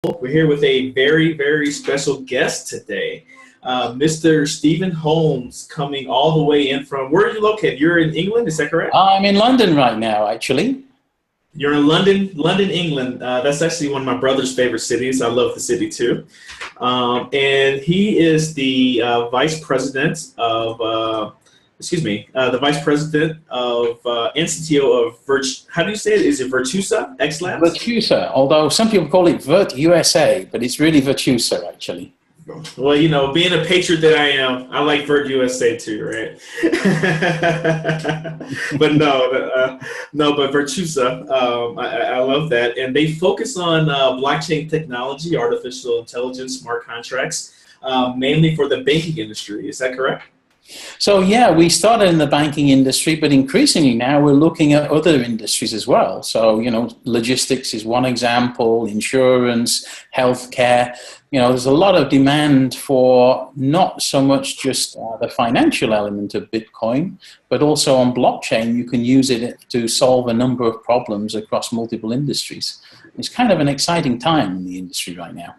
We're here with a very, very special guest today, Mr. Stephen Holmes, coming all the way in from, where are you located? You're in England, is that correct? I'm in London right now, actually. You're in London, England. That's actually one of my brother's favorite cities. I love the city too. And he is the vice president of, the vice president of and CTO of how do you say it? Is it Virtusa, XLabs? Virtusa, although some people call it Virtusa, but it's really Virtusa, actually. Well, you know, being a patriot that I am, I like Virtusa too, right? But but Virtusa, I love that. And they focus on blockchain technology, artificial intelligence, smart contracts, mainly for the banking industry. Is that correct? So yeah, we started in the banking industry, but increasingly now we're looking at other industries as well. So, you know, logistics is one example, insurance, healthcare. You know, there's a lot of demand for not so much just the financial element of Bitcoin, but also on blockchain, you can use it to solve a number of problems across multiple industries. It's kind of an exciting time in the industry right now.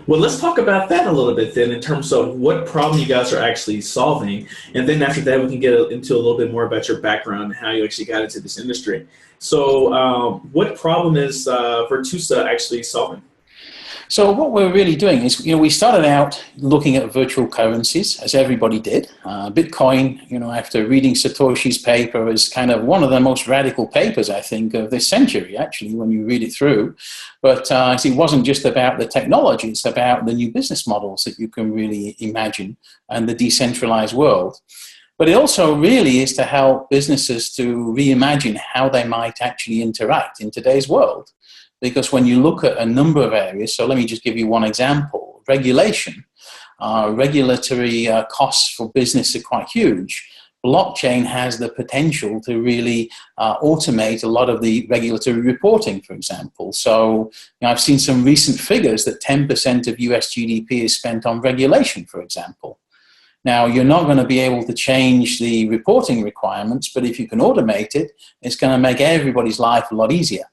Well, let's talk about that a little bit then in terms of what problem you guys are actually solving. And then after that, we can get into a little bit more about your background and how you actually got into this industry. So what problem is Virtusa actually solving? So what we're really doing is, you know, we started out looking at virtual currencies, as everybody did. Bitcoin, you know, after reading Satoshi's paper, is kind of one of the most radical papers, I think, of this century, actually, when you read it through. But it wasn't just about the technology, it's about the new business models that you can really imagine and the decentralized world. But it also really is to help businesses to reimagine how they might actually interact in today's world. Because when you look at a number of areas, so let me just give you one example, regulation, regulatory costs for business are quite huge. Blockchain has the potential to really automate a lot of the regulatory reporting, for example. So you know, I've seen some recent figures that 10% of US GDP is spent on regulation, for example. Now, you're not going to be able to change the reporting requirements, but if you can automate it, it's going to make everybody's life a lot easier.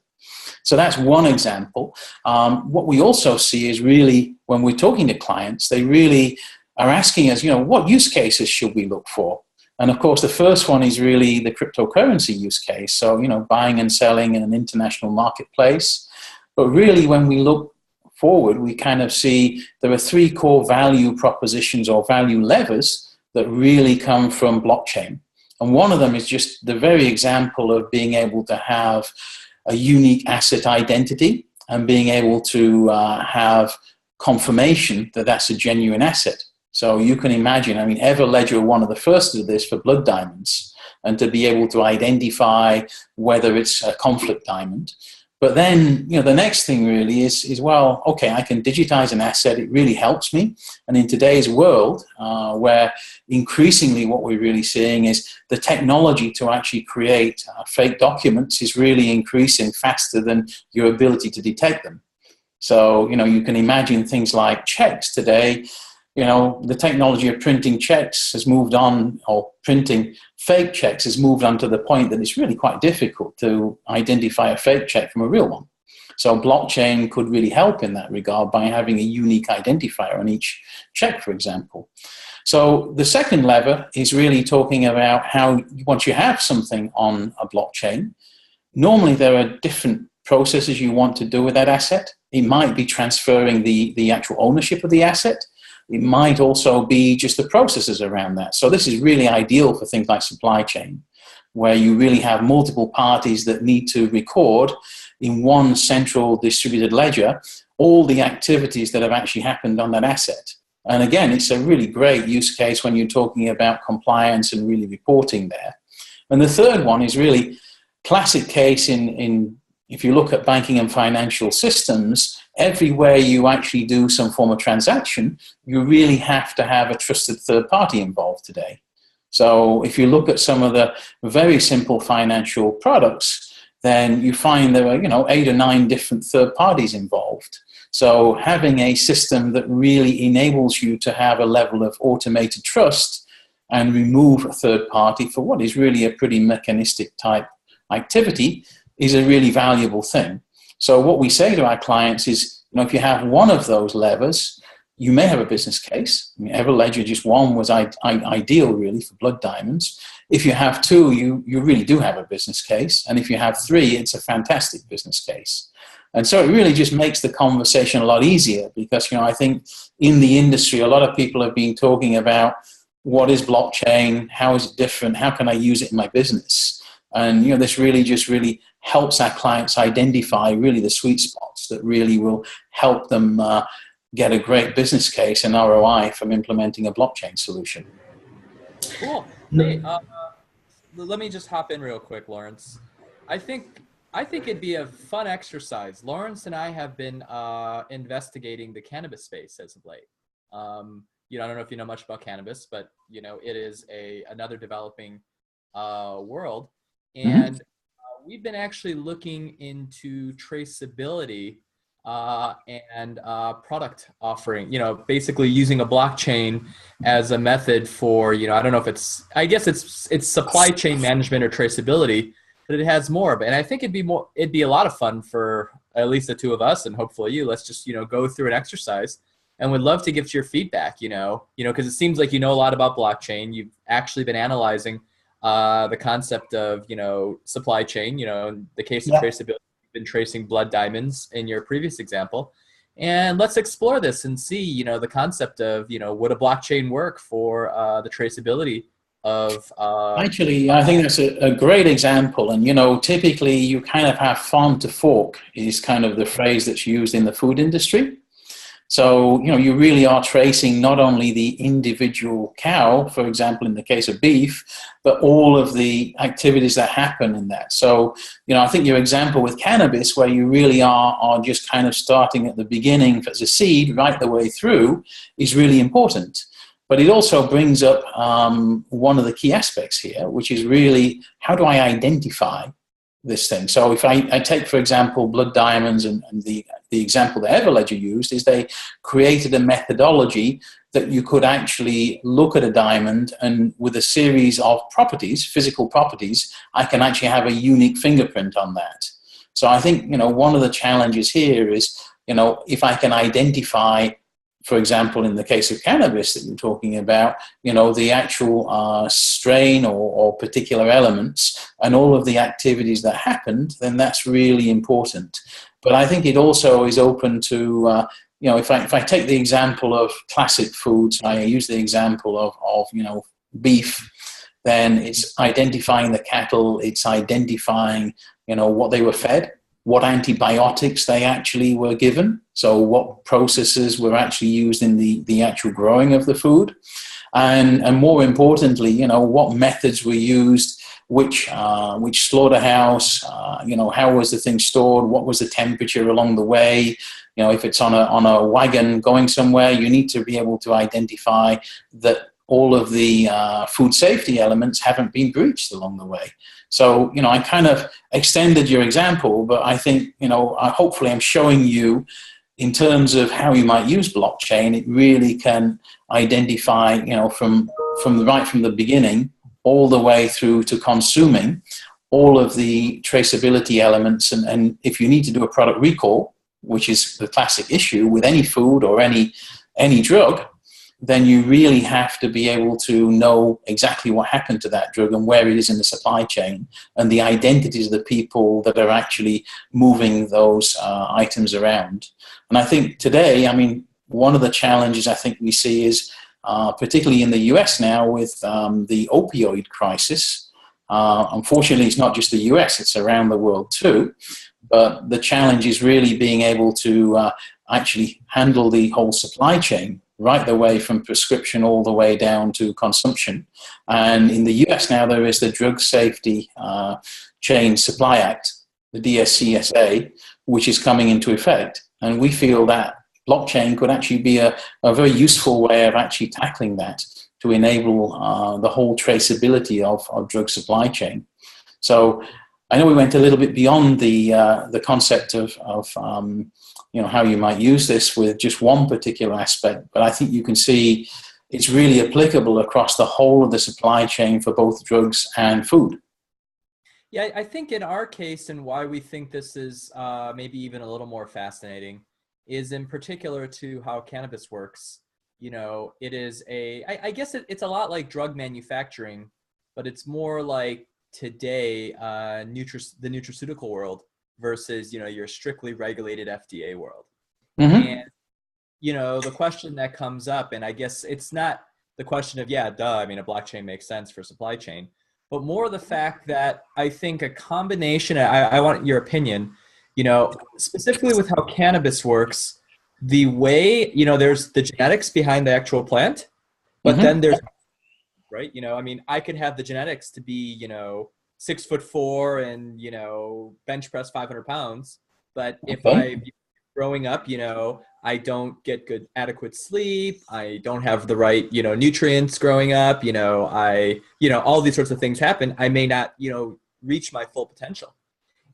So that's one example. What we also see is really when we're talking to clients, they really are asking us, you know, what use cases should we look for? And of course, the first one is really the cryptocurrency use case. So, you know, buying and selling in an international marketplace. But really, when we look forward, we kind of see there are three core value propositions or value levers that really come from blockchain. And one of them is just the very example of being able to have a unique asset identity and being able to have confirmation that that's a genuine asset. So you can imagine, I mean, Everledger are one of the first to do this for blood diamonds and to be able to identify whether it's a conflict diamond. But then, you know, the next thing really is well, okay, I can digitize an asset. It really helps me. And in today's world, where increasingly what we're really seeing is the technology to actually create fake documents is really increasing faster than your ability to detect them. So, you know, you can imagine things like checks today. You know, the technology of printing checks has moved on, or printing fake checks has moved on to the point that it's really quite difficult to identify a fake check from a real one. So blockchain could really help in that regard by having a unique identifier on each check, for example. So the second lever is really talking about how once you have something on a blockchain, normally there are different processes you want to do with that asset. It might be transferring the actual ownership of the asset. It might also be just the processes around that. So this is really ideal for things like supply chain, where you really have multiple parties that need to record in one central distributed ledger all the activities that have actually happened on that asset. And again, it's a really great use case when you're talking about compliance and really reporting there. And the third one is really classic case in if you look at banking and financial systems, everywhere you actually do some form of transaction, you really have to have a trusted third party involved today. So if you look at some of the very simple financial products, then you find there are, you know, 8 or 9 different third parties involved. So having a system that really enables you to have a level of automated trust and remove a third party for what is really a pretty mechanistic type activity is a really valuable thing. So what we say to our clients is if you have one of those levers, you may have a business case. I mean, Everledger, just one was ideal really for blood diamonds. If you have two, you really do have a business case. And if you have three, it's a fantastic business case. And so it really just makes the conversation a lot easier because, I think in the industry, a lot of people have been talking about what is blockchain, how is it different, how can I use it in my business? And, this really just really helps our clients identify really the sweet spots that really will help them get a great business case and ROI from implementing a blockchain solution. Cool. Hey, let me just hop in real quick, Lawrence. I think it'd be a fun exercise. Lawrence and I have been investigating the cannabis space as of late. I don't know if you know much about cannabis, but it is another developing world, and we've been actually looking into traceability and product offering. Basically using a blockchain as a method for I don't know if I guess it's supply chain management or traceability, but it has more. And I think it'd be a lot of fun for at least the two of us, and hopefully you. Let's just go through an exercise. And would love to get your feedback, because it seems like you know a lot about blockchain. You've actually been analyzing the concept of, supply chain. In the case of traceability, you've been tracing blood diamonds in your previous example. And let's explore this and see, the concept of, would a blockchain work for the traceability of... Actually, I think that's a great example. And, typically you kind of have farm to fork is kind of the phrase that's used in the food industry. So, you really are tracing not only the individual cow, for example, in the case of beef, but all of the activities that happen in that. So, I think your example with cannabis, where you really are just kind of starting at the beginning as a seed right the way through, is really important. But it also brings up one of the key aspects here, which is really how do I identify this thing? So if I take, for example, blood diamonds and the example that Everledger used is they created a methodology that you could actually look at a diamond and with a series of properties, physical properties, I can actually have a unique fingerprint on that. So I think, one of the challenges here is, if I can identify, for example, in the case of cannabis that you're talking about, the actual strain or particular elements and all of the activities that happened, then that's really important. But I think it also is open to, if I take the example of classic foods, I use the example of beef, then it's identifying the cattle, it's identifying, what they were fed, what antibiotics they actually were given, so what processes were actually used in the actual growing of the food, and more importantly, what methods were used, which slaughterhouse, how was the thing stored, what was the temperature along the way. If it's on a wagon going somewhere, you need to be able to identify that all of the food safety elements haven't been breached along the way. So, I kind of extended your example, but I think, hopefully I'm showing you in terms of how you might use blockchain, it really can identify, from the beginning all the way through to consuming all of the traceability elements. And if you need to do a product recall, which is the classic issue with any food or any drug, then you really have to be able to know exactly what happened to that drug and where it is in the supply chain and the identities of the people that are actually moving those items around. And I think today, one of the challenges I think we see is, particularly in the US now with the opioid crisis, unfortunately it's not just the US, it's around the world too, but the challenge is really being able to actually handle the whole supply chain right the way from prescription all the way down to consumption. And in the US now, there is the Drug Safety Chain Supply Act, the DSCSA, which is coming into effect. And we feel that blockchain could actually be a very useful way of actually tackling that to enable the whole traceability of drug supply chain. So I know we went a little bit beyond the concept of how you might use this with just one particular aspect, but I think you can see it's really applicable across the whole of the supply chain for both drugs and food. Yeah, I think in our case, and why we think this is maybe even a little more fascinating, is in particular to how cannabis works. You know, it is I guess it's a lot like drug manufacturing, but it's more like today, the nutraceutical world versus, you know, your strictly regulated FDA world. And, you know, the question that comes up, and I guess it's not the question of, yeah, duh, I mean, a blockchain makes sense for supply chain, but more the fact that I think a combination, I want your opinion, you know, specifically with how cannabis works, the way, you know, there's the genetics behind the actual plant, but then there's, right, you know, I mean, I could have the genetics to be, you know, 6'4" and, you know, bench press 500 pounds, but if I growing up, you know, I don't get good adequate sleep, I don't have the right, you know, nutrients growing up, you know, all these sorts of things happen, I may not, you know, reach my full potential.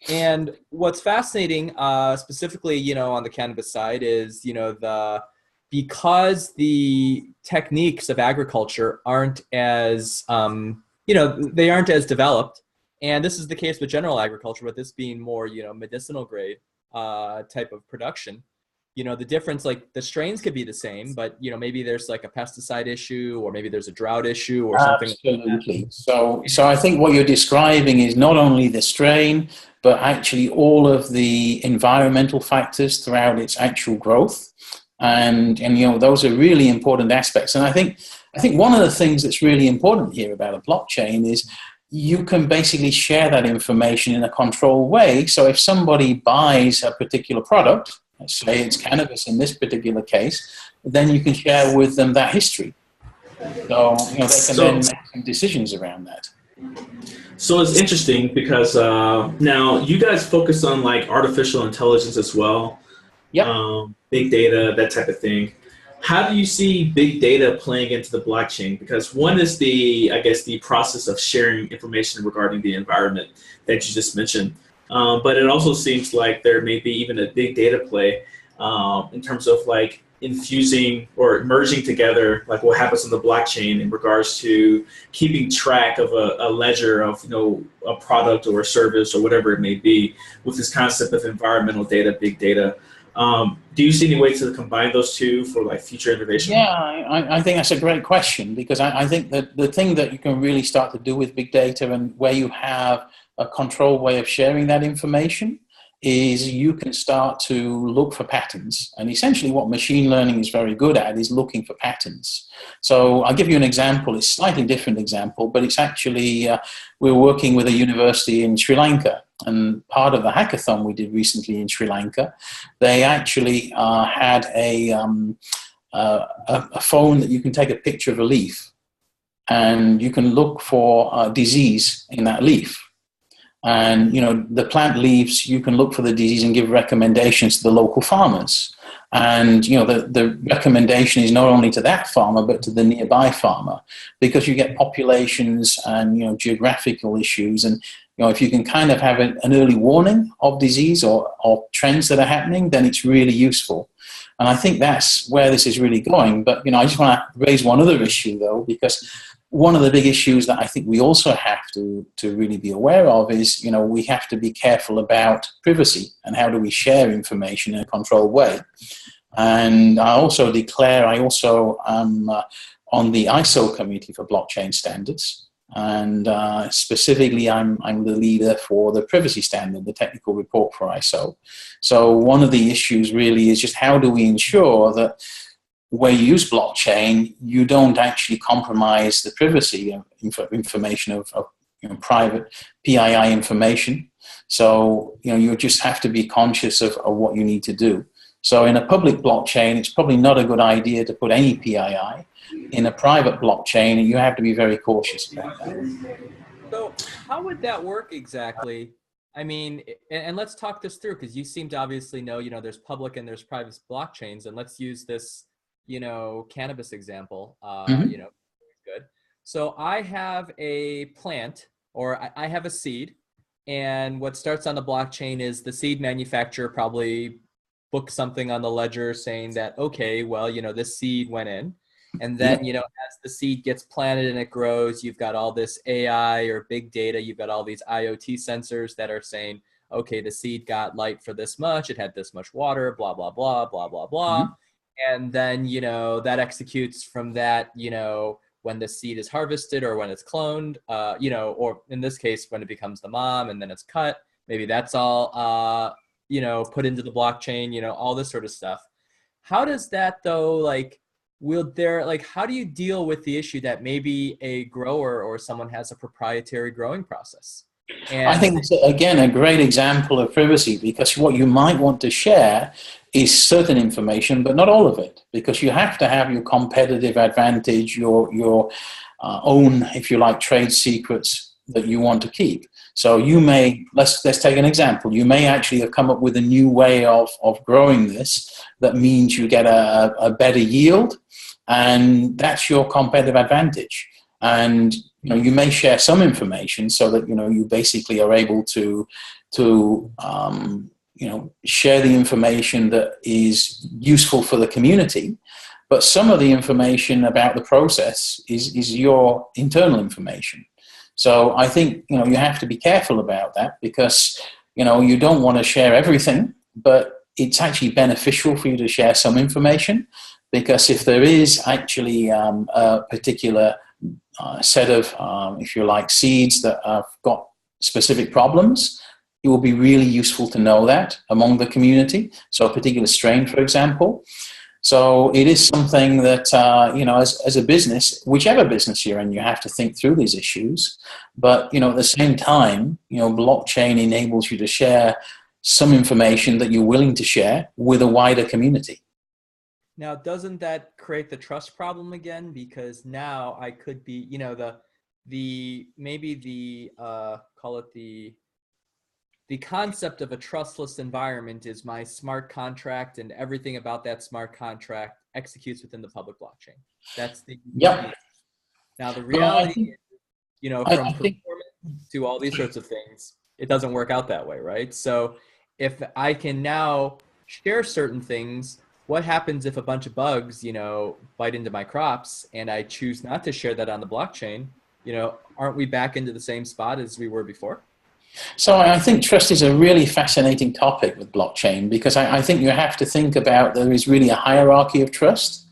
And what's fascinating, specifically, you know, on the cannabis side is, you know, because the techniques of agriculture aren't as, you know, they aren't as developed. And this is the case with general agriculture, with this being more, you know, medicinal grade type of production. You know, the difference, like the strains could be the same, but, you know, maybe there's like a pesticide issue, or maybe there's a drought issue or something. Absolutely. So I think what you're describing is not only the strain, but actually all of the environmental factors throughout its actual growth. And you know, those are really important aspects. And I think one of the things that's really important here about a blockchain is you can basically share that information in a controlled way. So if somebody buys a particular product, let's say it's cannabis in this particular case, then you can share with them that history. So, you know, they can then make some decisions around that. So it's interesting because now you guys focus on like artificial intelligence as well. Yep. Big data, that type of thing. How do you see big data playing into the blockchain? Because one is I guess the process of sharing information regarding the environment that you just mentioned. But it also seems like there may be even a big data play in terms of like infusing or merging together like what happens on the blockchain in regards to keeping track of a ledger of, you know, a product or a service or whatever it may be with this concept of environmental data, big data. Do you see any way to combine those two for like future innovation? Yeah, I think that's a great question, because I think that the thing that you can really start to do with big data, and where you have a controlled way of sharing that information, is you can start to look for patterns. And essentially what machine learning is very good at is looking for patterns. So I'll give you an example. It's a slightly different example, but it's actually, we're working with a university in Sri Lanka. And part of the hackathon we did recently in Sri Lanka, they actually had a phone that you can take a picture of a leaf, and you can look for disease in that leaf. And, you know, the plant leaves, you can look for the disease and give recommendations to the local farmers. And, you know, the recommendation is not only to that farmer, but to the nearby farmer, because you get populations and, you know, geographical issues. And, you know, if you can kind of have an early warning of disease or trends that are happening, then it's really useful. And I think that's where this is really going. But, you know, I just want to raise one other issue, though, because one of the big issues that I think we also have to really be aware of is, you know, we have to be careful about privacy and how do we share information in a controlled way. And I also am on the ISO committee for blockchain standards. And specifically, I'm the leader for the privacy standard, the technical report for ISO. So one of the issues really is just how do we ensure that where you use blockchain, you don't actually compromise the privacy of information of you know, private PII information. So, you know, you just have to be conscious of what you need to do. So in a public blockchain, it's probably not a good idea to put any PII. In a private blockchain, you have to be very cautious about that. So how would that work exactly? I mean, and let's talk this through, because you seem to obviously know, you know, there's public and there's private blockchains, and let's use this, you know, cannabis example, you know, good. So I have a plant, or I have a seed, and what starts on the blockchain is the seed manufacturer probably books something on the ledger saying that, okay, well, you know, this seed went in. And then, you know, as the seed gets planted and it grows, you've got all this AI or big data, you've got all these IoT sensors that are saying, okay, the seed got light for this much, it had this much water, blah, blah, blah, blah, blah, blah. And then, you know, that executes from that, you know, when the seed is harvested or when it's cloned, you know, or in this case, when it becomes the mom and then it's cut, maybe that's all, you know, put into the blockchain, you know, all this sort of stuff. How does that though, like, how do you deal with the issue that maybe a grower or someone has a proprietary growing process? And I think it's, again, a great example of privacy, because what you might want to share is certain information, but not all of it, because you have to have your competitive advantage, your own, if you like, trade secrets that you want to keep. So you may, let's take an example. You may actually have come up with a new way of growing this that means you get a better yield, and that's your competitive advantage. And you know, you may share some information so that, you know, you basically are able to you know, share the information that is useful for the community, but some of the information about the process is your internal information. So I think, you know, you have to be careful about that, because, you know, you don't want to share everything, but it's actually beneficial for you to share some information, because if there is actually a particular set of, if you like, seeds that have got specific problems, it will be really useful to know that among the community. So a particular strain, for example. So it is something that, you know, as a business, whichever business you're in, you have to think through these issues. But, you know, at the same time, you know, blockchain enables you to share some information that you're willing to share with a wider community. now, doesn't that create the trust problem again? Because now I could be, you know, maybe the call it the concept of a trustless environment is my smart contract, and everything about that smart contract executes within the public blockchain. That's the Yep. Now the reality is, you know, from I think performance to all these sorts of things, it doesn't work out that way, right? So if I can now share certain things, what happens if a bunch of bugs, you know, bite into my crops and I choose not to share that on the blockchain? You know, aren't we back into the same spot as we were before? so. I think trust is a really fascinating topic with blockchain, because I think you have to think about, there is really a hierarchy of trust.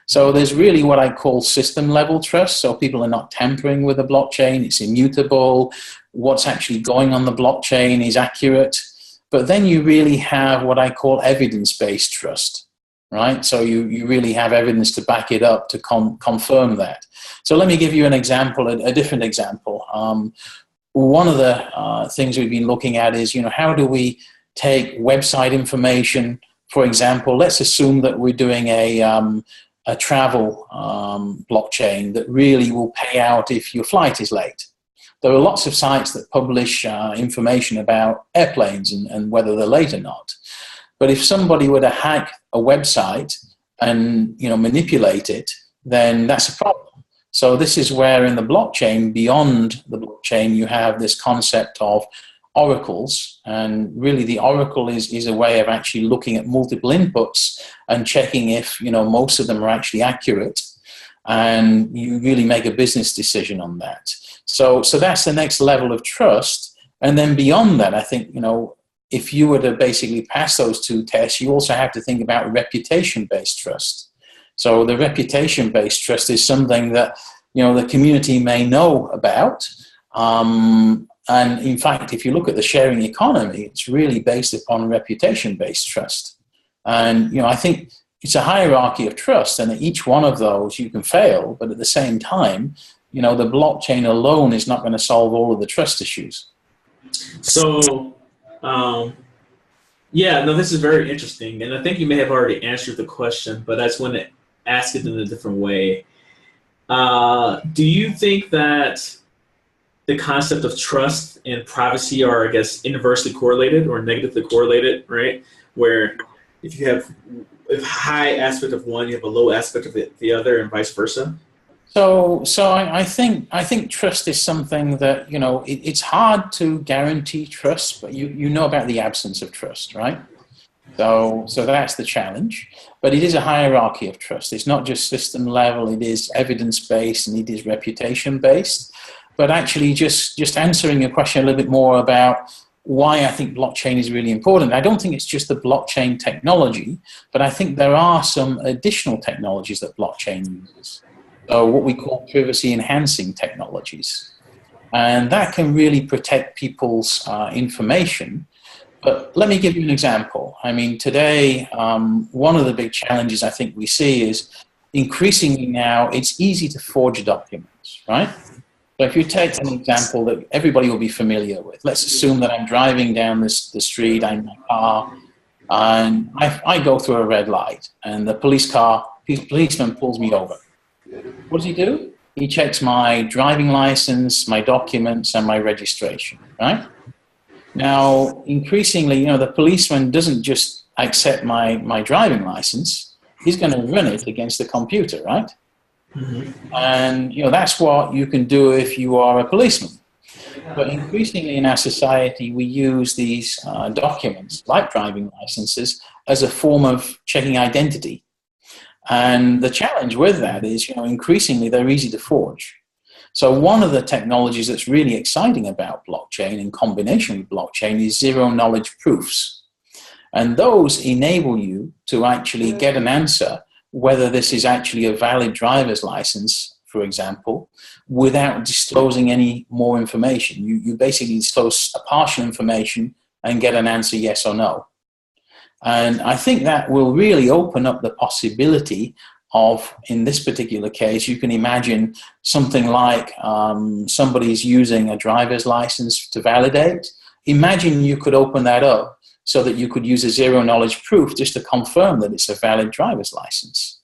So there's really what I call system level trust. So people are not tampering with the blockchain, it's immutable, what's actually going on the blockchain is accurate. But then you really have what I call evidence-based trust, right? So you really have evidence to back it up, to confirm that. So let me give you an example, a different example. One of the things we've been looking at is, you know, how do we take website information, for example, let's assume that we're doing a travel blockchain that really will pay out if your flight is late. There are lots of sites that publish information about airplanes and whether they're late or not. But if somebody were to hack a website and, you know, manipulate it, then that's a problem. So this is where in the blockchain, beyond the blockchain, you have this concept of oracles. And really the oracle is a way of actually looking at multiple inputs and checking if, you know, most of them are actually accurate. And you really make a business decision on that. So that's the next level of trust. And then beyond that, I think, you know, if you were to basically pass those two tests, you also have to think about reputation-based trust. So the reputation-based trust is something that, you know, the community may know about. And in fact, if you look at the sharing economy, it's really based upon reputation-based trust. And, you know, I think it's a hierarchy of trust, and at each one of those you can fail, but at the same time, you know, the blockchain alone is not going to solve all of the trust issues. So, yeah, no, this is very interesting, and I think you may have already answered the question, but I just want to ask it in a different way. Do you think that the concept of trust and privacy are, I guess, inversely correlated or negatively correlated, right? Where if you have a high aspect of one, you have a low aspect of the other, and vice versa? So I think trust is something that, you know, it's hard to guarantee trust, but you know about the absence of trust, right? So that's the challenge. But it is a hierarchy of trust. It's not just system level, it is evidence-based and it is reputation-based. But actually just answering your question a little bit more about why I think blockchain is really important. I don't think it's just the blockchain technology, but I think there are some additional technologies that blockchain uses. So what we call privacy enhancing technologies. And that can really protect people's information. But let me give you an example. I mean, today, one of the big challenges I think we see is increasingly now it's easy to forge documents, right? So if you take an example that everybody will be familiar with, let's assume that I'm driving down the street, I'm in my car, and I go through a red light, and the policeman pulls me over. What does he do? He checks my driving license, my documents, and my registration, right? Now, increasingly, the policeman doesn't just accept my driving license. He's going to run it against the computer, right? Mm-hmm. And, that's what you can do if you are a policeman. But increasingly in our society, we use these documents, like driving licenses, as a form of checking identity. And the challenge with that is, increasingly they're easy to forge. So one of the technologies that's really exciting about blockchain in combination with blockchain is zero-knowledge proofs. And those enable you to actually get an answer whether this is actually a valid driver's license, for example, without disclosing any more information. You basically disclose a partial information and get an answer yes or no. And I think that will really open up the possibility of, in this particular case, you can imagine something like somebody's using a driver's license to validate. Imagine you could open that up so that you could use a zero-knowledge proof just to confirm that it's a valid driver's license.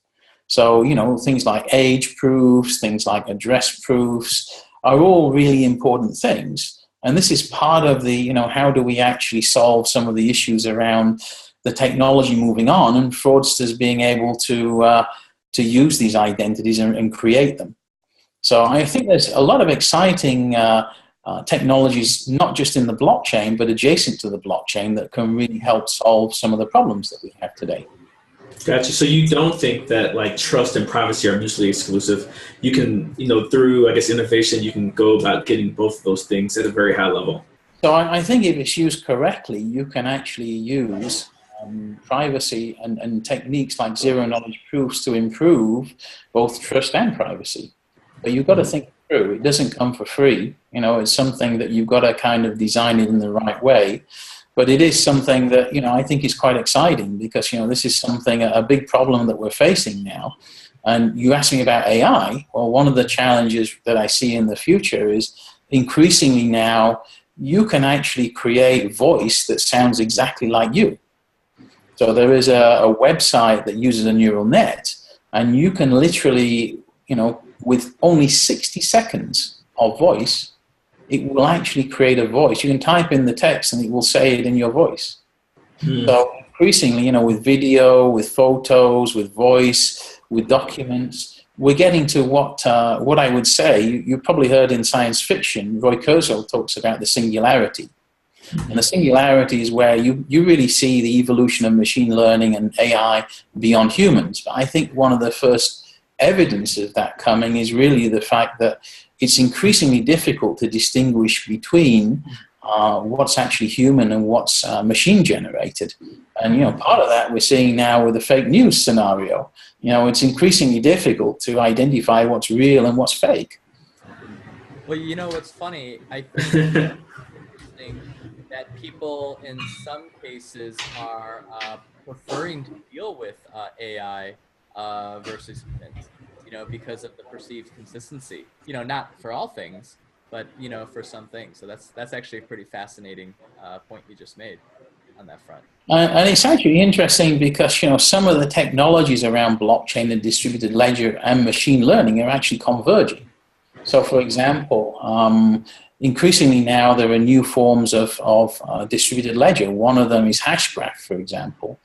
So, things like age proofs, things like address proofs are all really important things. And this is part of the, how do we actually solve some of the issues around the technology moving on and fraudsters being able to use these identities and create them. So I think there's a lot of exciting technologies, not just in the blockchain, but adjacent to the blockchain that can really help solve some of the problems that we have today. Gotcha. So you don't think that like trust and privacy are mutually exclusive? You can, through, I guess, innovation, you can go about getting both of those things at a very high level. So I think if it's used correctly, you can actually use privacy and techniques like zero-knowledge proofs to improve both trust and privacy. But you've got to think through. It doesn't come for free. It's something that you've got to kind of design it in the right way. But it is something that, I think is quite exciting because, this is something, a big problem that we're facing now. And you asked me about AI. Well, one of the challenges that I see in the future is increasingly now you can actually create voice that sounds exactly like you. So there is a website that uses a neural net, and you can literally, with only 60 seconds of voice, it will actually create a voice. You can type in the text and it will say it in your voice. So increasingly, with video, with photos, with voice, with documents, we're getting to what I would say, you probably heard in science fiction, Roy Kurzweil talks about the singularity. And the singularity is where you really see the evolution of machine learning and AI beyond humans. But I think one of the first evidence of that coming is really the fact that it's increasingly difficult to distinguish between what's actually human and what's machine generated. And, part of that we're seeing now with the fake news scenario. It's increasingly difficult to identify what's real and what's fake. Well, what's funny, I think that people in some cases are preferring to deal with AI versus humans, because of the perceived consistency, not for all things, but, for some things. So that's actually a pretty fascinating point you just made on that front. And it's actually interesting because, some of the technologies around blockchain and distributed ledger and machine learning are actually converging. So, for example, increasingly now there are new forms of distributed ledger. One of them is Hashgraph, for example.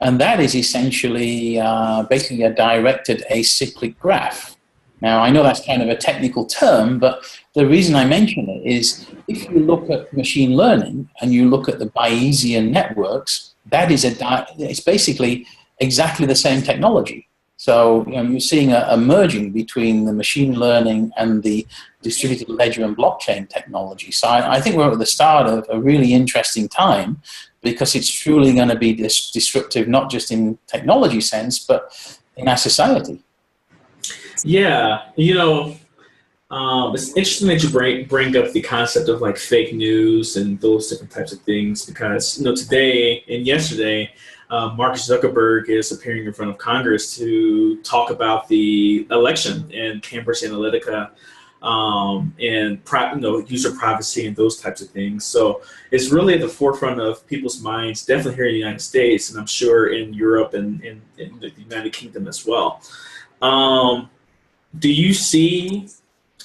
And that is essentially basically a directed acyclic graph. Now, I know that's kind of a technical term, but the reason I mention it is if you look at machine learning and you look at the Bayesian networks, that is it's basically exactly the same technology. So, you're seeing a merging between the machine learning and the distributed ledger and blockchain technology. So I think we're at the start of a really interesting time, because it's truly going to be disruptive, not just in technology sense, but in our society. Yeah, it's interesting that you bring up the concept of like fake news and those different types of things, because today and yesterday, Mark Zuckerberg is appearing in front of Congress to talk about the election and Cambridge Analytica, and user privacy and those types of things. So it's really at the forefront of people's minds, definitely here in the United States, and I'm sure in Europe and in the United Kingdom as well. Do you see?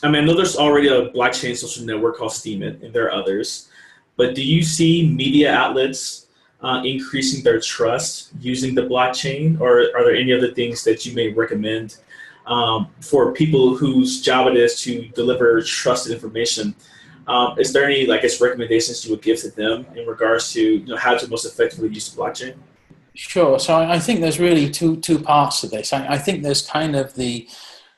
I know there's already a blockchain social network called Steemit, and there are others. But do you see media outlets increasing their trust using the blockchain, or are there any other things that you may recommend for people whose job it is to deliver trusted information? Is there any, recommendations you would give to them in regards to how to most effectively use the blockchain? Sure. So I think there's really two parts to this. I think there's kind of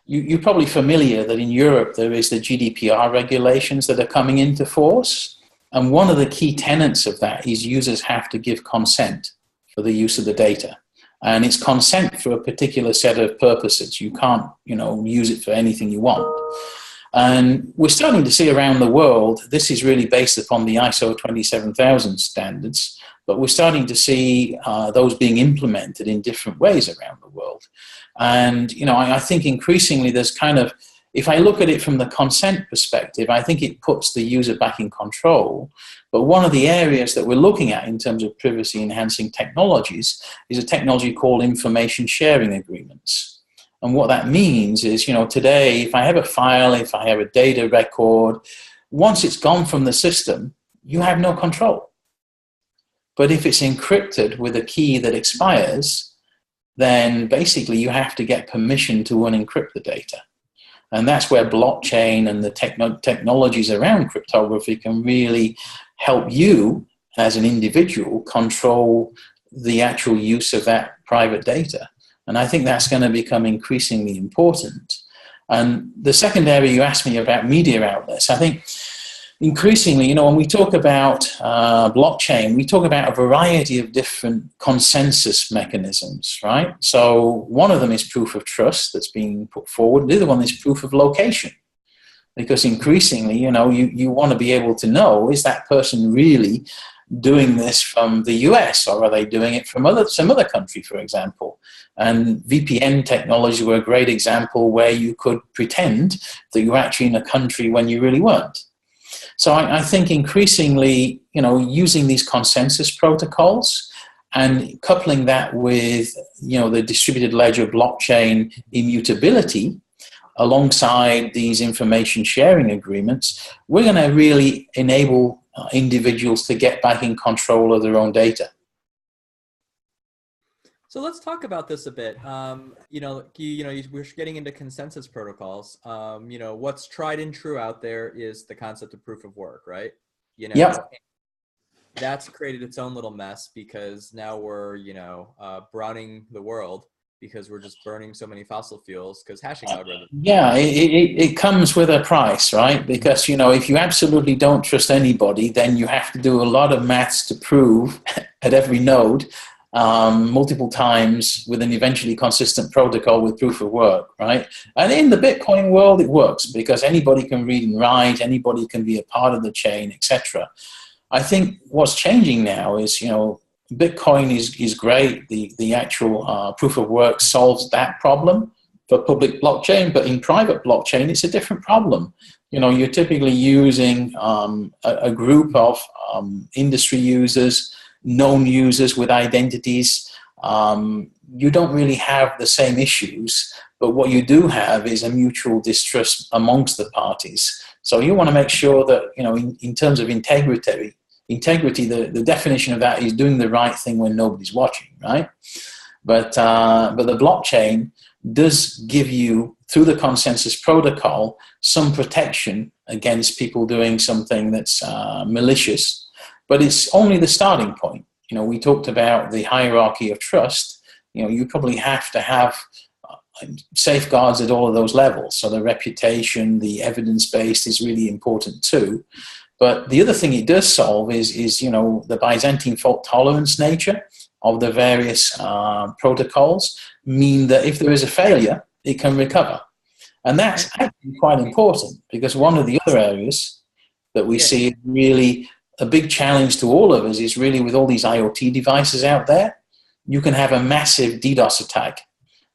you're probably familiar that in Europe there is the GDPR regulations that are coming into force. And one of the key tenets of that is users have to give consent for the use of the data. And it's consent for a particular set of purposes. You can't, use it for anything you want. And we're starting to see around the world, this is really based upon the ISO 27000 standards, but we're starting to see those being implemented in different ways around the world. And, I think increasingly there's kind of, if I look at it from the consent perspective, I think it puts the user back in control. But one of the areas that we're looking at in terms of privacy enhancing technologies is a technology called information sharing agreements. And what that means is, today, if I have a file, if I have a data record, once it's gone from the system, you have no control. But if it's encrypted with a key that expires, then basically you have to get permission to unencrypt the data. And that's where blockchain and the technologies around cryptography can really help you as an individual control the actual use of that private data. And I think that's going to become increasingly important. And the second area you asked me about media outlets, I think increasingly, when we talk about blockchain, we talk about a variety of different consensus mechanisms, right? So one of them is proof of trust that's being put forward. The other one is proof of location. Because increasingly, you want to be able to know, is that person really doing this from the US, or are they doing it from some other country, for example? And VPN technology were a great example where you could pretend that you're actually in a country when you really weren't. So I think increasingly, using these consensus protocols and coupling that with, the distributed ledger blockchain immutability alongside these information sharing agreements, we're going to really enable individuals to get back in control of their own data. So let's talk about this a bit. We're getting into consensus protocols. What's tried and true out there is the concept of proof of work, right? Yep. That's created its own little mess because now we're, browning the world because we're just burning so many fossil fuels because hashing algorithms. Yeah, it comes with a price, right? Because, if you absolutely don't trust anybody, then you have to do a lot of maths to prove at every node multiple times with an eventually consistent protocol with proof of work, right? And in the Bitcoin world, it works because anybody can read and write, anybody can be a part of the chain, etc. I think what's changing now is, Bitcoin is great. The actual proof of work solves that problem for public blockchain, but in private blockchain, it's a different problem. You're typically using a group of industry users, known users with identities. You don't really have the same issues, but what you do have is a mutual distrust amongst the parties. So you want to make sure that, in terms of integrity, the definition of that is doing the right thing when nobody's watching, right? But the blockchain does give you, through the consensus protocol, some protection against people doing something that's malicious. But it's only the starting point. We talked about the hierarchy of trust. You probably have to have safeguards at all of those levels. So the reputation, the evidence-based is really important too. But the other thing it does solve is you know, the Byzantine fault tolerance nature of the various protocols mean that if there is a failure, it can recover. And that's actually quite important, because one of the other areas that we see really a big challenge to all of us is really with all these IoT devices out there, you can have a massive DDoS attack.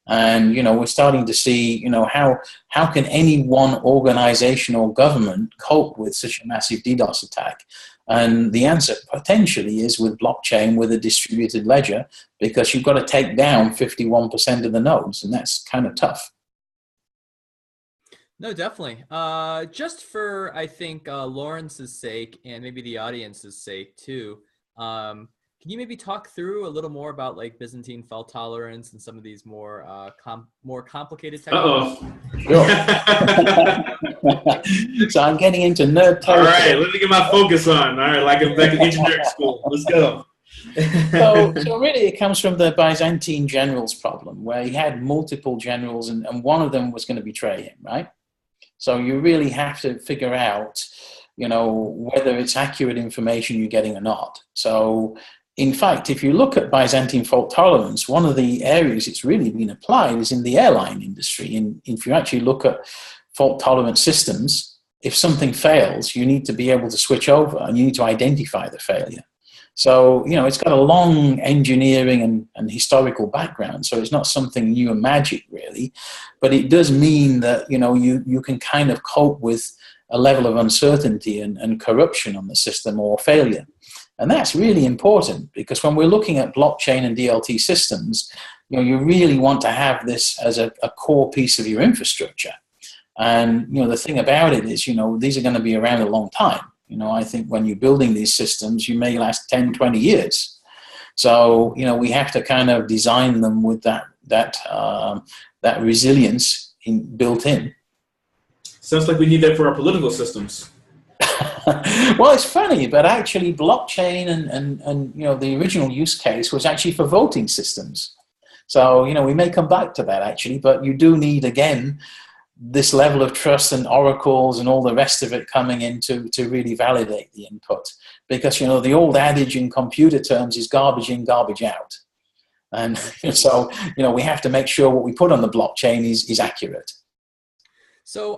And, you know, we're starting to see, you know, how can any one organization or government cope with such a massive DDoS attack? And the answer potentially is with blockchain, with a distributed ledger, because you've got to take down 51% of the nodes, and that's kind of tough. No, definitely. Just for, I think, Lawrence's sake and maybe the audience's sake too, can you maybe talk through a little more about like Byzantine fault tolerance and some of these more more complicated technologies? Sure. So I'm getting into nerd territory. All right, let me get my focus on. All right, like I'm back in engineering school. Let's go. So really it comes from the Byzantine generals problem, where he had multiple generals and one of them was going to betray him, right? So you really have to figure out, you know, whether it's accurate information you're getting or not. So in fact, if you look at Byzantine fault tolerance, one of the areas it's really been applied is in the airline industry. And if you actually look at fault tolerant systems, if something fails, you need to be able to switch over and you need to identify the failure. So, you know, it's got a long engineering and historical background, so it's not something new and magic, really. But it does mean that, you know, you can kind of cope with a level of uncertainty and corruption on the system or failure. And that's really important, because when we're looking at blockchain and DLT systems, you know, you really want to have this as a core piece of your infrastructure. And, you know, the thing about it is, you know, these are going to be around a long time. You know, I think when you're building these systems, you may last 10, 20 years. So, you know, we have to kind of design them with that resilience built in. Sounds like we need that for our political systems. Well, it's funny, but actually blockchain and you know, the original use case was actually for voting systems. So, you know, we may come back to that actually, but you do need, again, this level of trust and oracles and all the rest of it coming in to really validate the input. Because, you know, the old adage in computer terms is garbage in, garbage out. And so, you know, we have to make sure what we put on the blockchain is accurate. So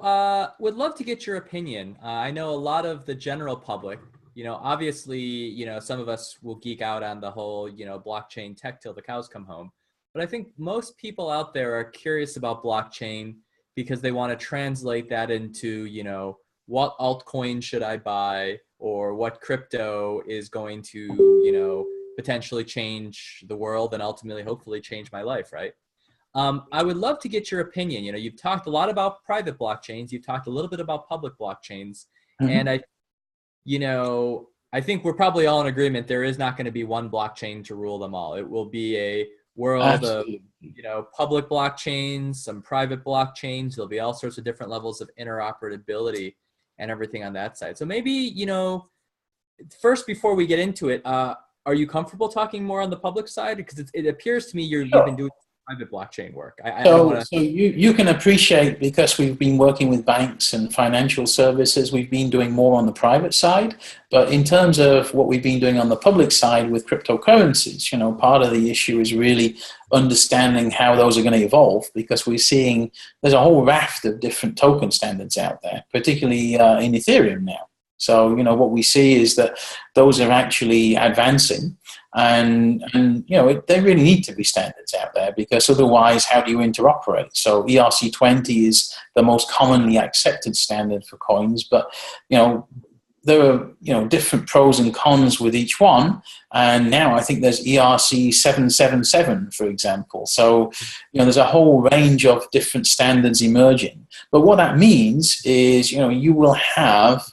would love to get your opinion. I know a lot of the general public, you know, obviously, you know, some of us will geek out on the whole, you know, blockchain tech till the cows come home. But I think most people out there are curious about blockchain because they want to translate that into, you know, what altcoin should I buy, or what crypto is going to, you know, potentially change the world and ultimately, hopefully change my life, right? I would love to get your opinion. You know, you've talked a lot about private blockchains. You've talked a little bit about public blockchains. Mm-hmm. And I think we're probably all in agreement there is not going to be one blockchain to rule them all. It will be a world Absolutely. Of, you know, public blockchains, some private blockchains. There'll be all sorts of different levels of interoperability and everything on that side. So maybe, you know, first, before we get into it, are you comfortable talking more on the public side? Because it appears to me you've been doing private blockchain work. So you can appreciate, because we've been working with banks and financial services, we've been doing more on the private side. But in terms of what we've been doing on the public side with cryptocurrencies, you know, part of the issue is really understanding how those are going to evolve, because we're seeing there's a whole raft of different token standards out there, particularly in Ethereum now. So, you know, what we see is that those are actually advancing, and you know, they really need to be standards out there, because otherwise, how do you interoperate? So ERC20 is the most commonly accepted standard for coins, but, you know, there are, you know, different pros and cons with each one. And now I think there's ERC 777, for example. So, you know, there's a whole range of different standards emerging. But what that means is, you know, you will have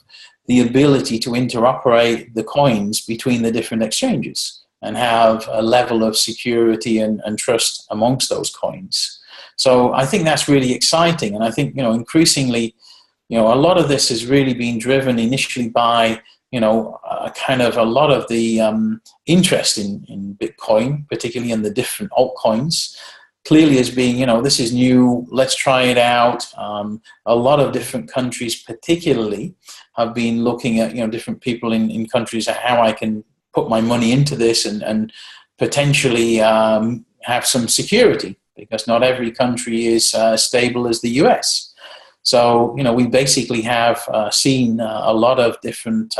the ability to interoperate the coins between the different exchanges and have a level of security and trust amongst those coins. So I think that's really exciting. And I think, you know, increasingly, you know, a lot of this has really been driven initially by, you know, kind of a lot of the interest in Bitcoin, particularly in the different altcoins. clearly as being, this is new, let's try it out. A lot of different countries particularly have been looking at, different people in countries at how I can put my money into this and potentially have some security, because not every country is stable as the US. So, we basically have seen a lot of different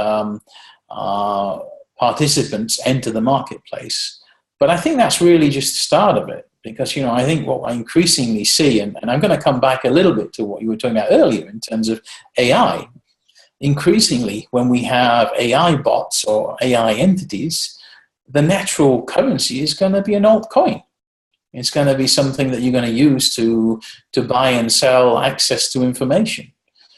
participants enter the marketplace. But I think that's really just the start of it, because, I think what I increasingly see, and I'm going to come back a little bit to what you were talking about earlier in terms of AI. Increasingly, when we have AI bots or AI entities, the natural currency is going to be an altcoin. It's going to be something that you're going to use to buy and sell access to information.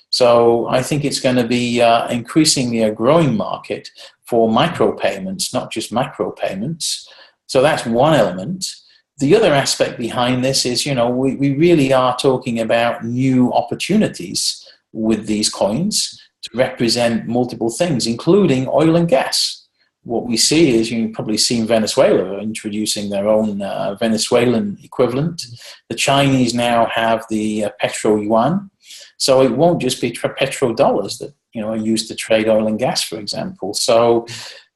So I think it's going to be increasingly a growing market for micropayments, not just macro payments. So that's one element. The other aspect behind this is, we really are talking about new opportunities with these coins to represent multiple things, including oil and gas. What we see is, you've probably seen Venezuela introducing their own Venezuelan equivalent. The Chinese now have the petro yuan. So it won't just be petrodollars that, are used to trade oil and gas, for example. So,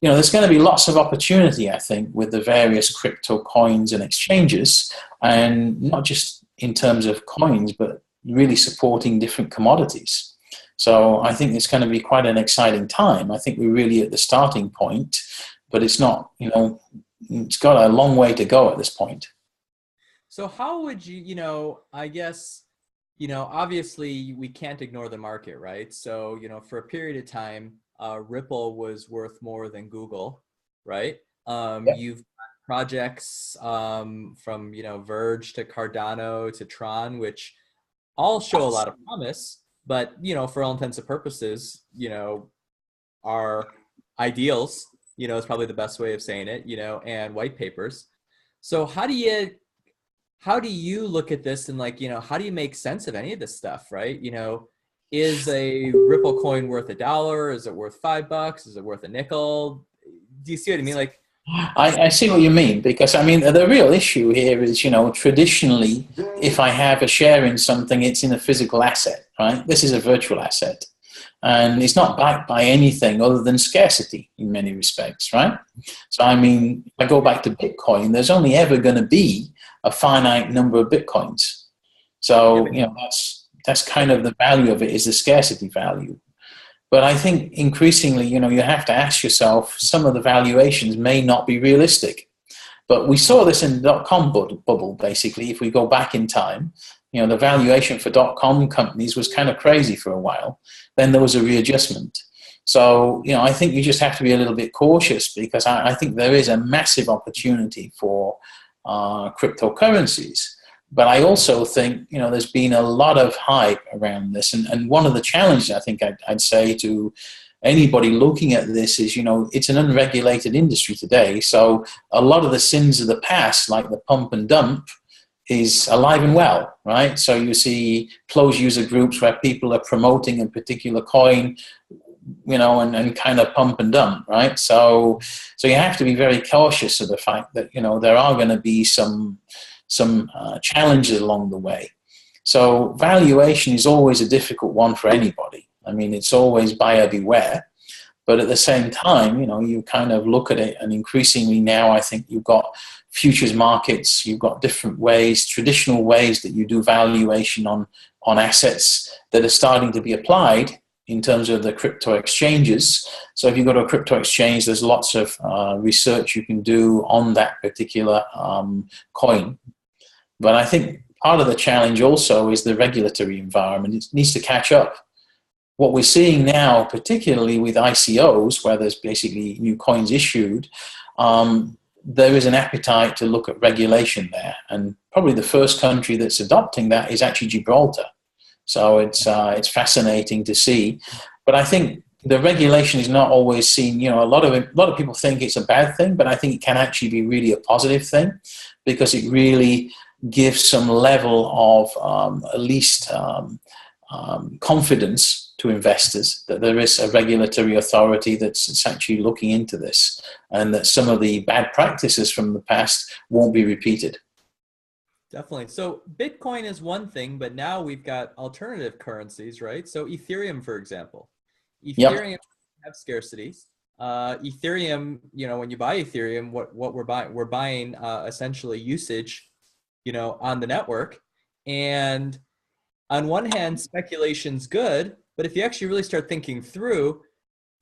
there's going to be lots of opportunity, I think, with the various crypto coins and exchanges, and not just in terms of coins, but really supporting different commodities. So I think it's going to be quite an exciting time. I think we're really at the starting point, but it's not, it's got a long way to go at this point. So how would you, I guess, obviously we can't ignore the market, right? So, for a period of time, Ripple was worth more than Google, right? Yep. You've got projects from, Verge to Cardano to Tron, which all show a lot of promise. But, for all intents and purposes, are ideals, is probably the best way of saying it, and white papers. So how do you look at this and how do you make sense of any of this stuff, right? Is a Ripple coin worth $1? Is it worth $5? Is it worth a nickel? Do you see what I mean? I see what you mean, because the real issue here is, traditionally, if I have a share in something, it's in a physical asset, right? This is a virtual asset, and it's not backed by anything other than scarcity in many respects, right? So if I go back to Bitcoin, there's only ever going to be a finite number of Bitcoins. So that's kind of the value of it, is the scarcity value. But I think increasingly, you have to ask yourself, some of the valuations may not be realistic. But we saw this in the dot-com bubble, basically. If we go back in time, the valuation for dot-com companies was kind of crazy for a while. Then there was a readjustment. So, I think you just have to be a little bit cautious, because I think there is a massive opportunity for cryptocurrencies. But I also think, there's been a lot of hype around this. And one of the challenges I think I'd say to anybody looking at this is, it's an unregulated industry today. So a lot of the sins of the past, like the pump and dump, is alive and well, right? So you see closed user groups where people are promoting a particular coin, and kind of pump and dump, right? So you have to be very cautious of the fact that, there are going to be some challenges along the way. So valuation is always a difficult one for anybody. It's always buyer beware. But at the same time, you kind of look at it, and increasingly now I think you've got futures markets, you've got different ways, traditional ways that you do valuation on assets that are starting to be applied in terms of the crypto exchanges. So if you go to a crypto exchange, there's lots of research you can do on that particular coin. But I think part of the challenge also is the regulatory environment. It needs to catch up. What we're seeing now, particularly with ICOs, where there's basically new coins issued, there is an appetite to look at regulation there. And probably the first country that's adopting that is actually Gibraltar. So it's fascinating to see. But I think the regulation is not always seen, a lot of people think it's a bad thing, but I think it can actually be really a positive thing, because it really gives some level of at least confidence to investors that there is a regulatory authority that's actually looking into this, and that some of the bad practices from the past won't be repeated. Definitely. So Bitcoin is one thing, but now we've got alternative currencies, right? So Ethereum, for example, Yep. Ethereum have scarcity. Ethereum, when you buy Ethereum, what we're buying essentially usage, on the network. And on one hand, speculation's good, but if you actually really start thinking through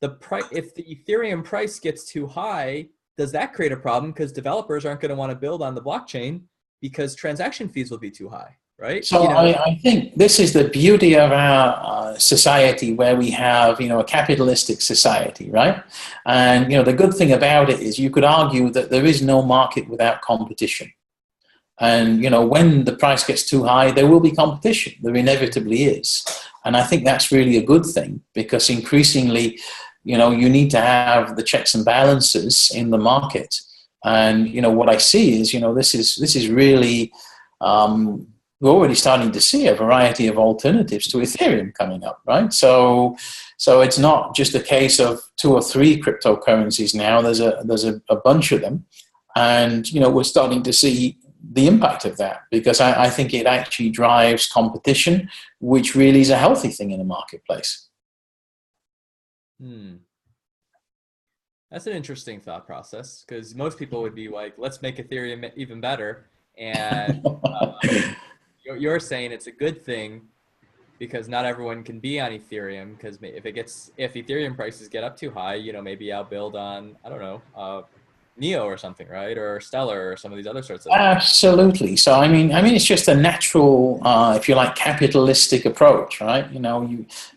the price, if the Ethereum price gets too high, does that create a problem? Because developers aren't going to want to build on the blockchain because transaction fees will be too high, right? So I think this is the beauty of our society, where we have, a capitalistic society, right? And, the good thing about it is you could argue that there is no market without competition. And, when the price gets too high, there will be competition. There inevitably is. And I think that's really a good thing, because increasingly, you need to have the checks and balances in the market. And, what I see is, this is really, we're already starting to see a variety of alternatives to Ethereum coming up, right? So it's not just a case of 2 or 3 cryptocurrencies now. There's a bunch of them. And, we're starting to see the impact of that, because I think it actually drives competition, which really is a healthy thing in a marketplace. That's an interesting thought process, because most people would be like, let's make Ethereum even better. And you're saying it's a good thing because not everyone can be on Ethereum, because if Ethereum prices get up too high, maybe I'll build on, I don't know, Neo or something, right? Or Stellar or some of these other sorts of things. Absolutely. So I mean, it's just a natural, if you like, capitalistic approach, right?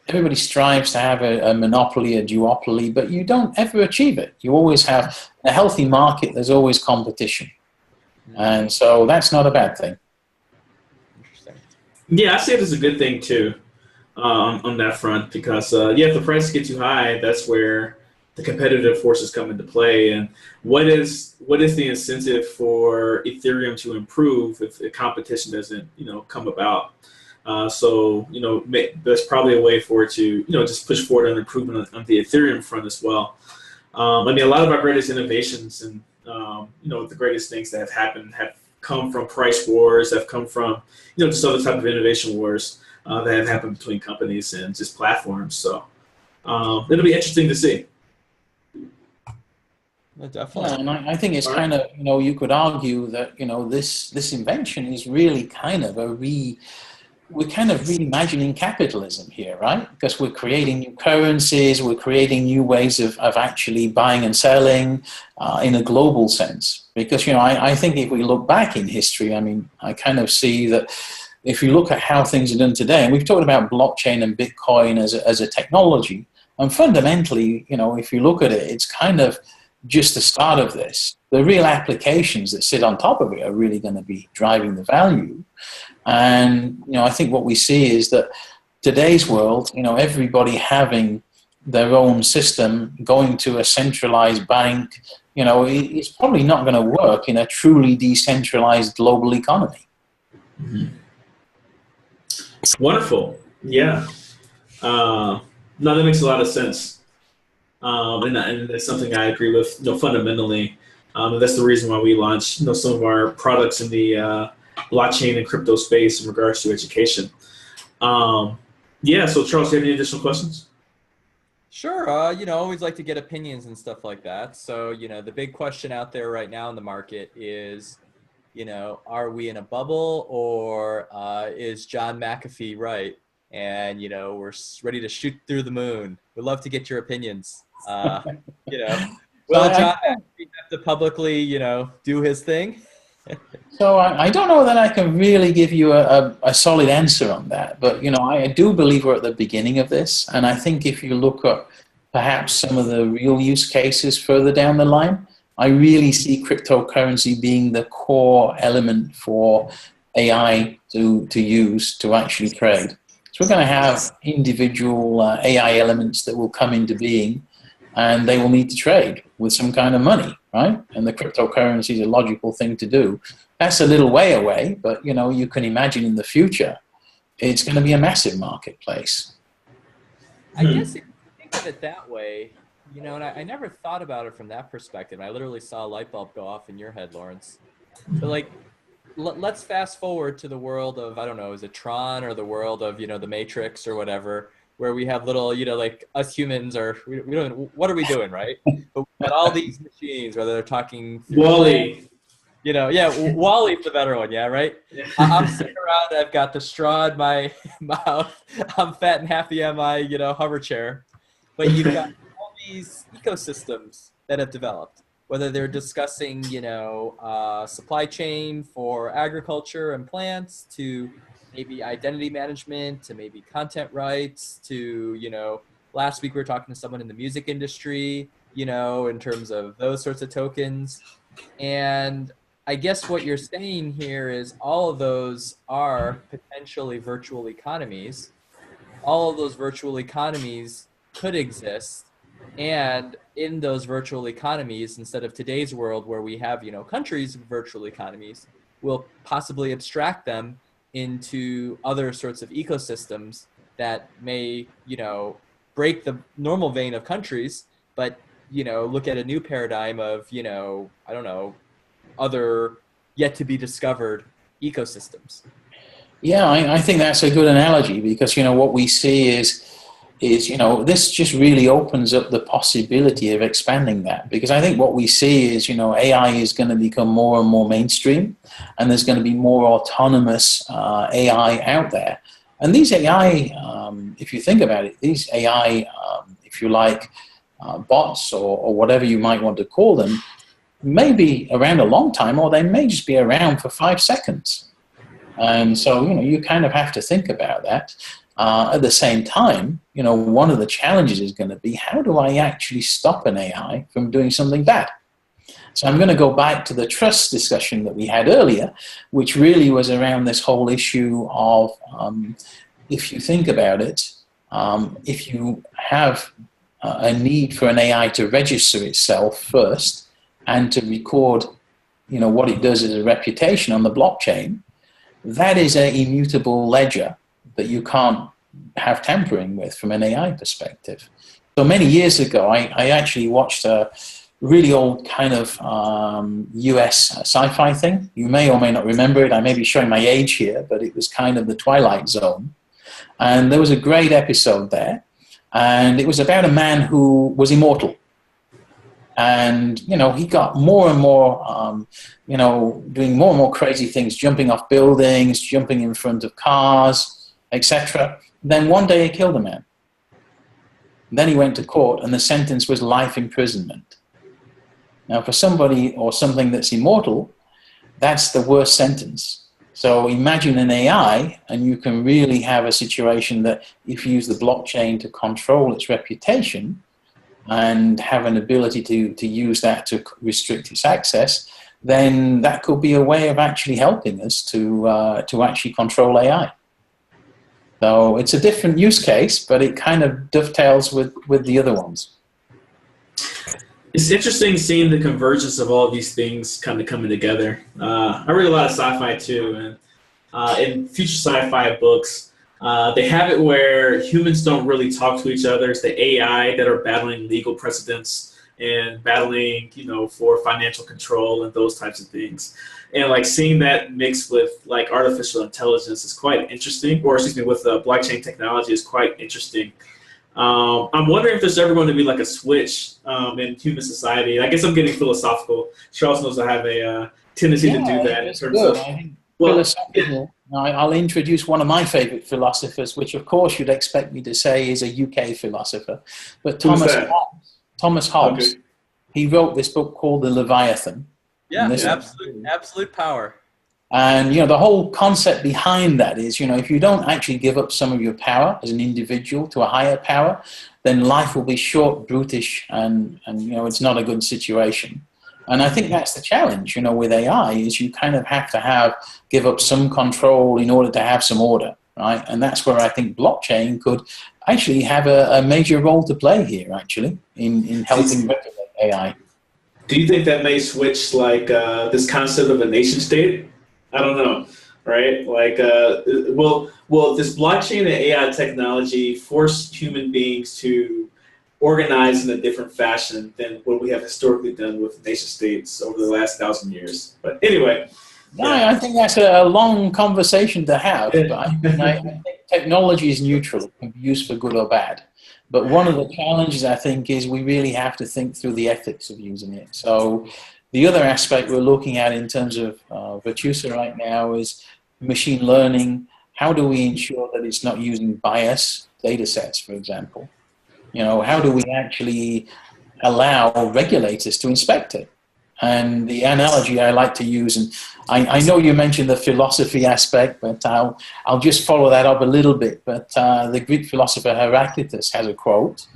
Everybody strives to have a monopoly, a duopoly, but you don't ever achieve it. You always have a healthy market. There's always competition, and so that's not a bad thing. Interesting. Yeah, I see it as a good thing too, on that front, because if the prices get too high, that's where the competitive forces come into play. And what is the incentive for Ethereum to improve if the competition doesn't come about? So there's probably a way for it to just push forward an improvement on the Ethereum front as well. I mean, a lot of our greatest innovations and the greatest things that have happened have come from price wars, have come from just other type of innovation wars that have happened between companies and just platforms. So it'll be interesting to see. Definitely. Yeah, and I think it's kind of, you could argue that, this invention is really kind of we're kind of reimagining capitalism here, right? Because we're creating new currencies, we're creating new ways of actually buying and selling in a global sense. Because, I think if we look back in history, I mean, I kind of see that if you look at how things are done today, and we've talked about blockchain and Bitcoin as a technology, and fundamentally, if you look at it, it's kind of just the start of this. The real applications that sit on top of it are really going to be driving the value. And, I think what we see is that today's world, everybody having their own system, going to a centralized bank, it's probably not going to work in a truly decentralized global economy. Mm-hmm. Wonderful. Yeah. No, that makes a lot of sense. And that's something I agree with, fundamentally. And that's the reason why we launched, some of our products in the blockchain and crypto space in regards to education. So Charles, do you have any additional questions? Sure. Always like to get opinions and stuff like that. So, the big question out there right now in the market is, are we in a bubble, or is John McAfee right? And, we're ready to shoot through the moon. We'd love to get your opinions. Will John McAfee have to publicly, do his thing? So I don't know that I can really give you a solid answer on that, but I do believe we're at the beginning of this, and I think if you look at perhaps some of the real use cases further down the line, I really see cryptocurrency being the core element for AI to use to actually trade. So we're going to have individual AI elements that will come into being, and they will need to trade with some kind of money, right? And the cryptocurrency is a logical thing to do. That's a little way away, but you can imagine in the future, it's going to be a massive marketplace. I guess if you think of it that way, and I never thought about it from that perspective. I literally saw a light bulb go off in your head, Lawrence. But let's fast forward to the world of, I don't know, is it Tron, or the world of, the Matrix or whatever, where we have little, like us humans are, we don't, what are we doing, right? But we've got all these machines, whether they're talking through Wally. yeah, Wally's the better one, yeah, right? I'm sitting around, I've got the straw in my mouth, I'm fat and happy on my, hover chair. But you've got all these ecosystems that have developed, whether they're discussing, supply chain for agriculture and plants, to maybe identity management, to maybe content rights, to, last week we were talking to someone in the music industry, in terms of those sorts of tokens. And I guess what you're saying here is all of those are potentially virtual economies. All of those virtual economies could exist. And in those virtual economies, instead of today's world where we have, countries with virtual economies, we'll possibly abstract them into other sorts of ecosystems that may, break the normal vein of countries, but, look at a new paradigm of, I don't know, other yet to be discovered ecosystems. Yeah, I think that's a good analogy, because what we see is this just really opens up the possibility of expanding that, because I think what we see is AI is going to become more and more mainstream, and there's going to be more autonomous AI out there. And these AI, if you think about it, these AI, if you like, bots or whatever you might want to call them, may be around a long time, or they may just be around for 5 seconds. And so, you kind of have to think about that. At the same time, one of the challenges is going to be, how do I actually stop an AI from doing something bad? So I'm going to go back to the trust discussion that we had earlier, which really was around this whole issue of, if you think about it, if you have a need for an AI to register itself first and to record, what it does as a reputation on the blockchain, that is an immutable ledger that you can't have tampering with from an AI perspective. So many years ago, I actually watched a really old kind of US sci-fi thing. You may or may not remember it. I may be showing my age here, but it was kind of the Twilight Zone. And there was a great episode there. And it was about a man who was immortal. And, he got more and more, doing more and more crazy things, jumping off buildings, jumping in front of cars, etc. Then one day he killed a man. Then he went to court, and the sentence was life imprisonment. Now, for somebody or something that's immortal, that's the worst sentence. So imagine an AI, and you can really have a situation that if you use the blockchain to control its reputation and have an ability to use that to restrict its access, then that could be a way of actually helping us to actually control AI. So it's a different use case, but it kind of dovetails with the other ones. It's interesting seeing the convergence of all these things kind of coming together. I read a lot of sci-fi too, and in future sci-fi books, they have it where humans don't really talk to each other. It's the AI that are battling legal precedents and battling, for financial control and those types of things. And like seeing that mixed with like artificial intelligence is quite interesting, or excuse me, with blockchain technology is quite interesting. I'm wondering if there's ever going to be like a switch in human society. I guess I'm getting philosophical. Charles knows I have a tendency to do that in terms of. Philosophical. I'll introduce one of my favorite philosophers, which of course you'd expect me to say is a UK philosopher, but Thomas Hobbes. Okay. He wrote this book called The Leviathan. Yeah, absolute power. And, the whole concept behind that is, if you don't actually give up some of your power as an individual to a higher power, then life will be short, brutish, and it's not a good situation. And I think that's the challenge, with AI, is you kind of have to give up some control in order to have some order, right? And that's where I think blockchain could actually have a major role to play here, actually, in helping regulate AI. Do you think that may switch, like, this concept of a nation state? I don't know, right? Like, will this blockchain and AI technology force human beings to organize in a different fashion than what we have historically done with nation states over the last 1,000 years? But anyway, No, I think that's a long conversation to have, but I think technology is neutral. It can be used for good or bad. But one of the challenges, I think, is we really have to think through the ethics of using it. So the other aspect we're looking at in terms of Virtusa right now is machine learning. How do we ensure that it's not using bias data sets, for example? You know, how do we actually allow regulators to inspect it? And the analogy I like to use, and I know you mentioned the philosophy aspect, but I'll just follow that up a little bit. But the Greek philosopher Heraclitus has a quote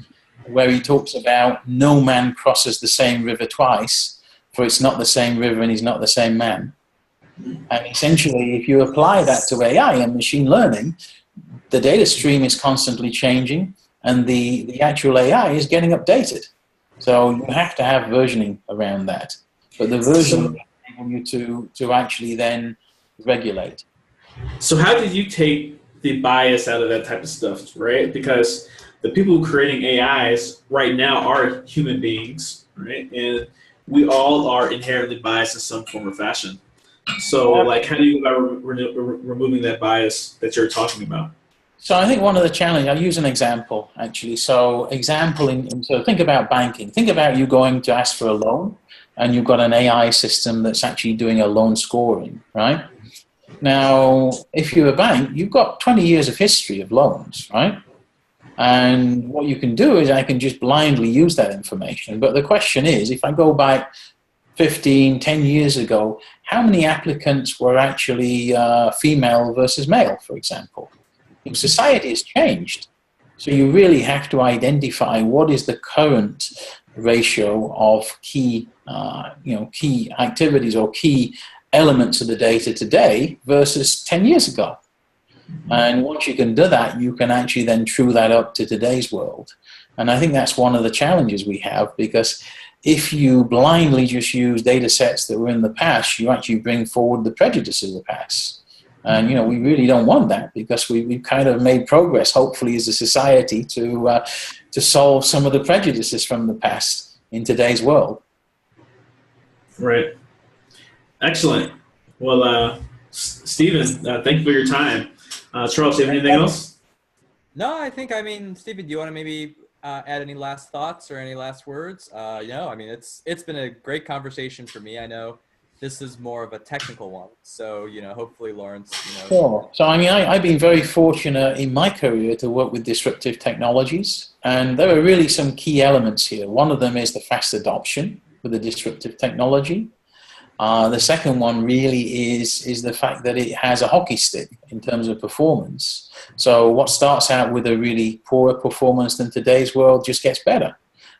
where he talks about no man crosses the same river twice, for it's not the same river and he's not the same man. And essentially, if you apply that to AI and machine learning, the data stream is constantly changing and the actual AI is getting updated. So you have to have versioning around that. But the version will enable you to actually then regulate. So how did you take the bias out of that type of stuff, right? Because the people creating AIs right now are human beings, right? And we all are inherently biased in some form or fashion. So, like, how do you go about removing that bias that you're talking about? So I think one of the challenges, I'll use an example, actually. So example, so think about banking. Think about you going to ask for a loan, and you've got an AI system that's actually doing a loan scoring, right? Now, if you're a bank, you've got 20 years of history of loans, right? And what you can do is I can just blindly use that information. But the question is, if I go back 15, 10 years ago, how many applicants were actually female versus male, for example? Society has changed. So you really have to identify what is the current ratio of key, key activities or key elements of the data today versus 10 years ago. And once you can do that, you can actually then true that up to today's world. And I think that's one of the challenges we have, because if you blindly just use data sets that were in the past, you actually bring forward the prejudices of the past. And, we really don't want that, because we've kind of made progress, hopefully, as a society to solve some of the prejudices from the past in today's world. Right. Excellent. Well, Stephen, thank you for your time. Charles, do you have anything else? No, Stephen, do you want to maybe add any last thoughts or any last words? It's been a great conversation for me. I know this is more of a technical one. So, hopefully Lawrence, Sure. So, I've been very fortunate in my career to work with disruptive technologies. And there are really some key elements here. One of them is the fast adoption with the disruptive technology. The second one really is the fact that it has a hockey stick in terms of performance. So what starts out with a really poorer performance than today's world just gets better.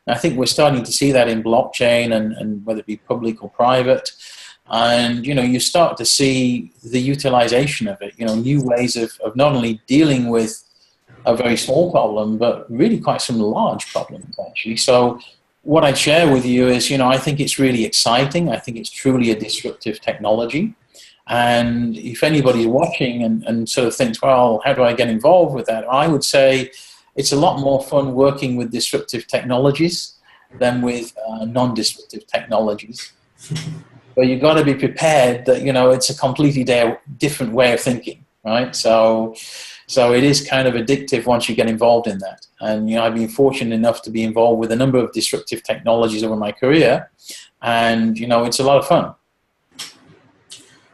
And I think we're starting to see that in blockchain and whether it be public or private. And, you start to see the utilization of it, new ways of not only dealing with a very small problem, but really quite some large problems, actually. So what I'd share with you is, I think it's really exciting. I think it's truly a disruptive technology. And if anybody's watching and sort of thinks, well, how do I get involved with that? I would say it's a lot more fun working with disruptive technologies than with non-disruptive technologies. But you've got to be prepared that, it's a completely different way of thinking, right? So it is kind of addictive once you get involved in that. And, I've been fortunate enough to be involved with a number of disruptive technologies over my career. And, it's a lot of fun.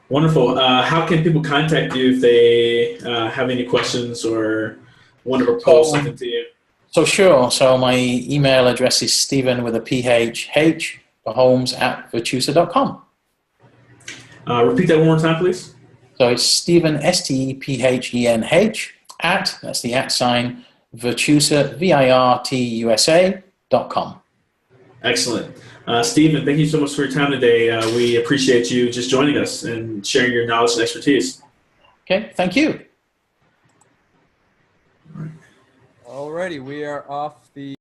Wonderful. How can people contact you if they have any questions or want to propose something to you? So sure. So my email address is Stephen with a PH, Holmes@virtusa.com. Repeat that one more time, please. So it's Stephen, STEPHENH, that's the @ Virtusa, VIRTUSA.com. Excellent. Stephen, thank you so much for your time today. We appreciate you just joining us and sharing your knowledge and expertise. Okay, thank you. Alrighty, we are off the